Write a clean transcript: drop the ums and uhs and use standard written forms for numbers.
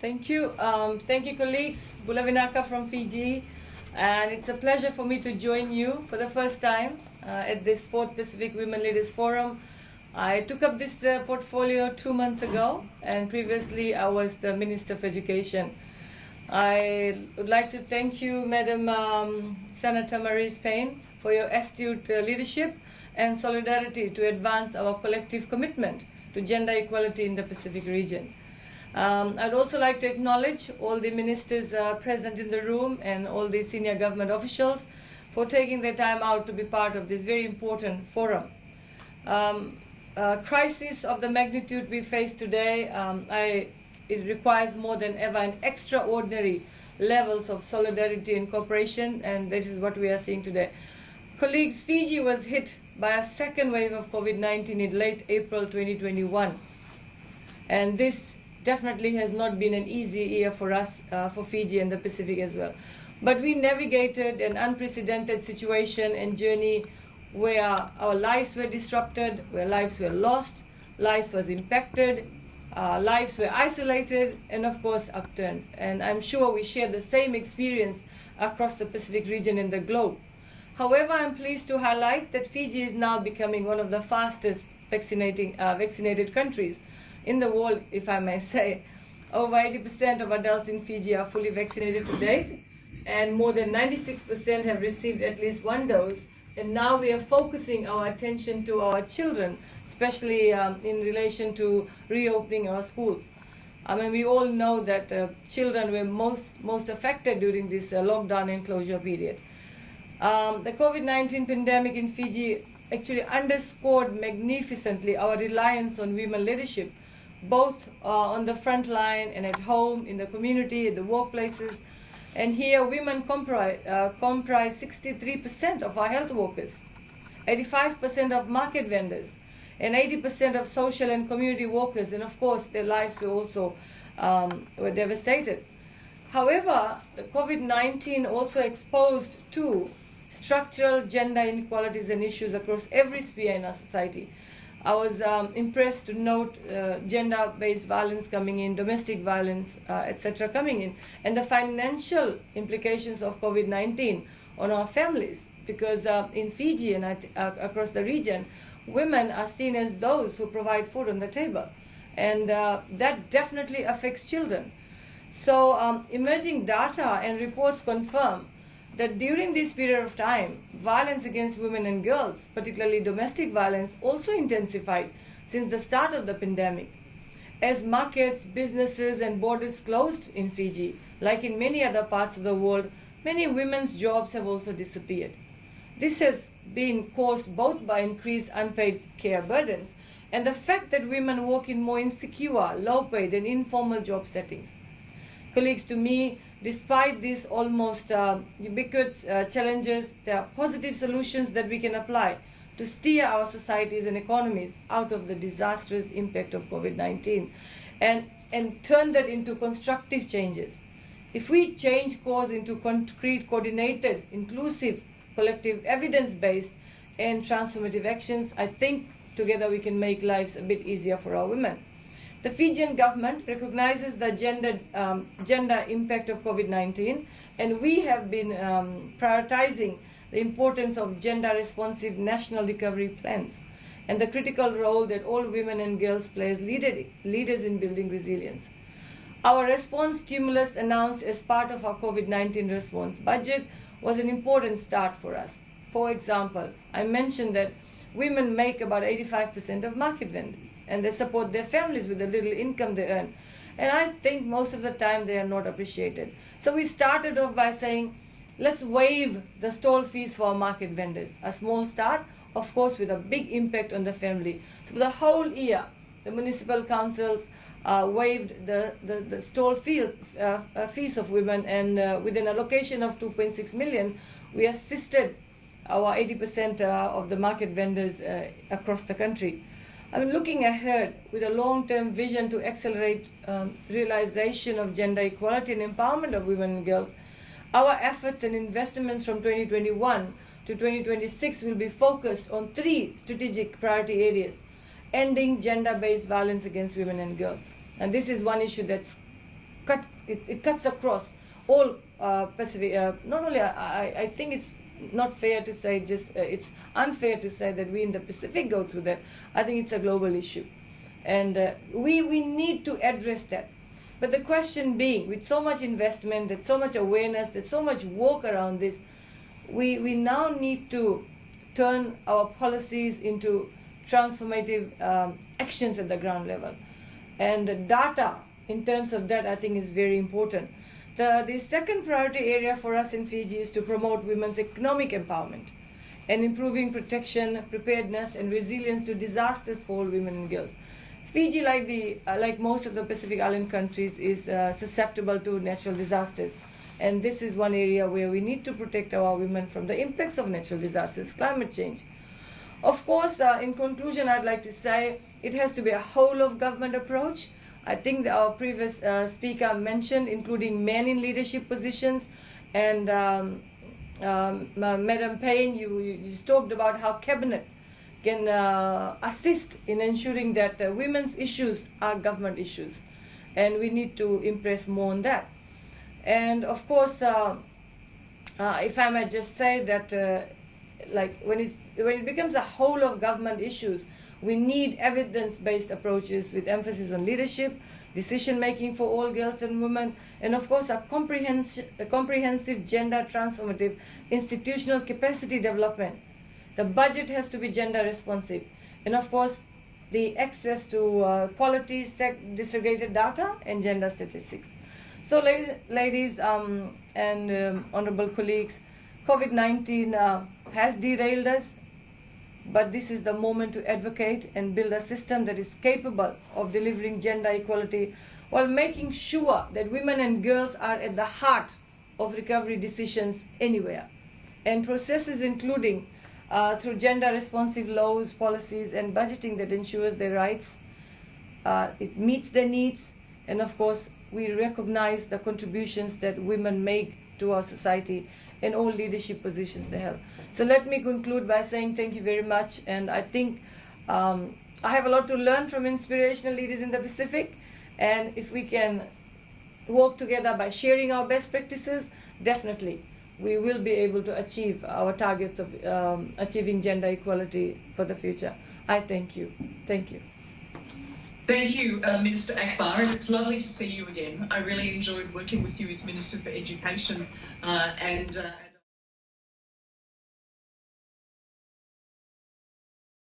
Thank you. Thank you, colleagues. Bulavinaka from Fiji. And it's a pleasure for me to join you for the first time at this 4th Pacific Women Leaders Forum. I took up this portfolio 2 months ago, and previously I was the Minister of Education. I would like to thank you, Madam Senator Marie Spain, for your astute leadership and solidarity to advance our collective commitment to gender equality in the Pacific region. I'd also like to acknowledge all the ministers present in the room and all the senior government officials for taking their time out to be part of this very important forum. Crisis of the magnitude we face today, it requires more than ever an extraordinary levels of solidarity and cooperation, and this is what we are seeing today. Colleagues, Fiji was hit by a second wave of COVID-19 in late April 2021, and this definitely has not been an easy year for us, for Fiji and the Pacific as well. But we navigated an unprecedented situation and journey where our lives were disrupted, where lives were lost, lives was impacted, lives were isolated, and of course upturned. And I'm sure we share the same experience across the Pacific region and the globe. However, I'm pleased to highlight that Fiji is now becoming one of the fastest vaccinated countries in the world, if I may say. Over 80% of adults in Fiji are fully vaccinated to date, and more than 96% have received at least one dose. And now we are focusing our attention to our children, especially in relation to reopening our schools. I mean, we all know that children were most affected during this lockdown and closure period. The COVID-19 pandemic in Fiji actually underscored magnificently our reliance on women leadership, both on the front line and at home, in the community, in the workplaces. And here women comprise 63% of our health workers, 85% of market vendors, and 80% of social and community workers. And of course, their lives were also were devastated. However, the COVID-19 also exposed two structural gender inequalities and issues across every sphere in our society. I was impressed to note gender-based violence coming in, domestic violence, etc. coming in, and the financial implications of COVID-19 on our families. Because in Fiji and across the region, women are seen as those who provide food on the table, and that definitely affects children. So emerging data and reports confirm that during this period of time, violence against women and girls, particularly domestic violence, also intensified since the start of the pandemic. As markets, businesses, and borders closed in Fiji, like in many other parts of the world, many women's jobs have also disappeared. This has been caused both by increased unpaid care burdens and the fact that women work in more insecure, low-paid, and informal job settings. Colleagues, to me, despite these almost ubiquitous challenges, there are positive solutions that we can apply to steer our societies and economies out of the disastrous impact of COVID-19 and turn that into constructive changes. If we change course into concrete, coordinated, inclusive, collective, evidence-based, and transformative actions, I think together we can make lives a bit easier for our women. The Fijian government recognizes the gender impact of COVID-19, and we have been prioritizing the importance of gender-responsive national recovery plans and the critical role that all women and girls play as leaders in building resilience. Our response stimulus announced as part of our COVID-19 response budget was an important start for us. For example, I mentioned that women make about 85% of market vendors, and they support their families with the little income they earn. And I think most of the time they are not appreciated. So we started off by saying, let's waive the stall fees for our market vendors. A small start, of course, with a big impact on the family. So for the whole year, the municipal councils waived the stall fees of women, and with an allocation of 2.6 million, we assisted our 80% of the market vendors across the country. I mean, looking ahead with a long-term vision to accelerate realization of gender equality and empowerment of women and girls, our efforts and investments from 2021 to 2026 will be focused on 3 strategic priority areas: ending gender-based violence against women and girls. And this is one issue that's it cuts across all Pacific. Not only I think it's not fair to say it's unfair to say that we in the Pacific go through that. I think it's a global issue, and we need to address that. But the question being, with so much investment, there's so much awareness, there's so much work around this, we now need to turn our policies into transformative actions at the ground level. And the data in terms of that, I think, is very important. The second priority area for us in Fiji is to promote women's economic empowerment and improving protection, preparedness, and resilience to disasters for all women and girls. Fiji, like most of the Pacific Island countries, is susceptible to natural disasters. And this is one area where we need to protect our women from the impacts of natural disasters, climate change. Of course, in conclusion, I'd like to say it has to be a whole-of-government approach. I think our previous speaker mentioned including men in leadership positions, and Madam Payne, you talked about how Cabinet can assist in ensuring that women's issues are government issues, and we need to impress more on that. And of course, if I might just say that, when it becomes a whole of government issues, we need evidence-based approaches with emphasis on leadership, decision-making for all girls and women, and of course a comprehensive gender transformative institutional capacity development. The budget has to be gender responsive, and of course the access to quality disaggregated data and gender statistics. So ladies and honorable colleagues, COVID-19 has derailed us, but this is the moment to advocate and build a system that is capable of delivering gender equality while making sure that women and girls are at the heart of recovery decisions anywhere, and processes including through gender responsive laws, policies, and budgeting that ensures their rights, it meets their needs, and of course we recognize the contributions that women make to our society in all leadership positions they have. So let me conclude by saying thank you very much, and I think I have a lot to learn from inspirational leaders in the Pacific, and if we can work together by sharing our best practices, definitely we will be able to achieve our targets of achieving gender equality for the future. I thank you. Thank you. Thank you, Minister Akbar, and it's lovely to see you again. I really enjoyed working with you as Minister for Education and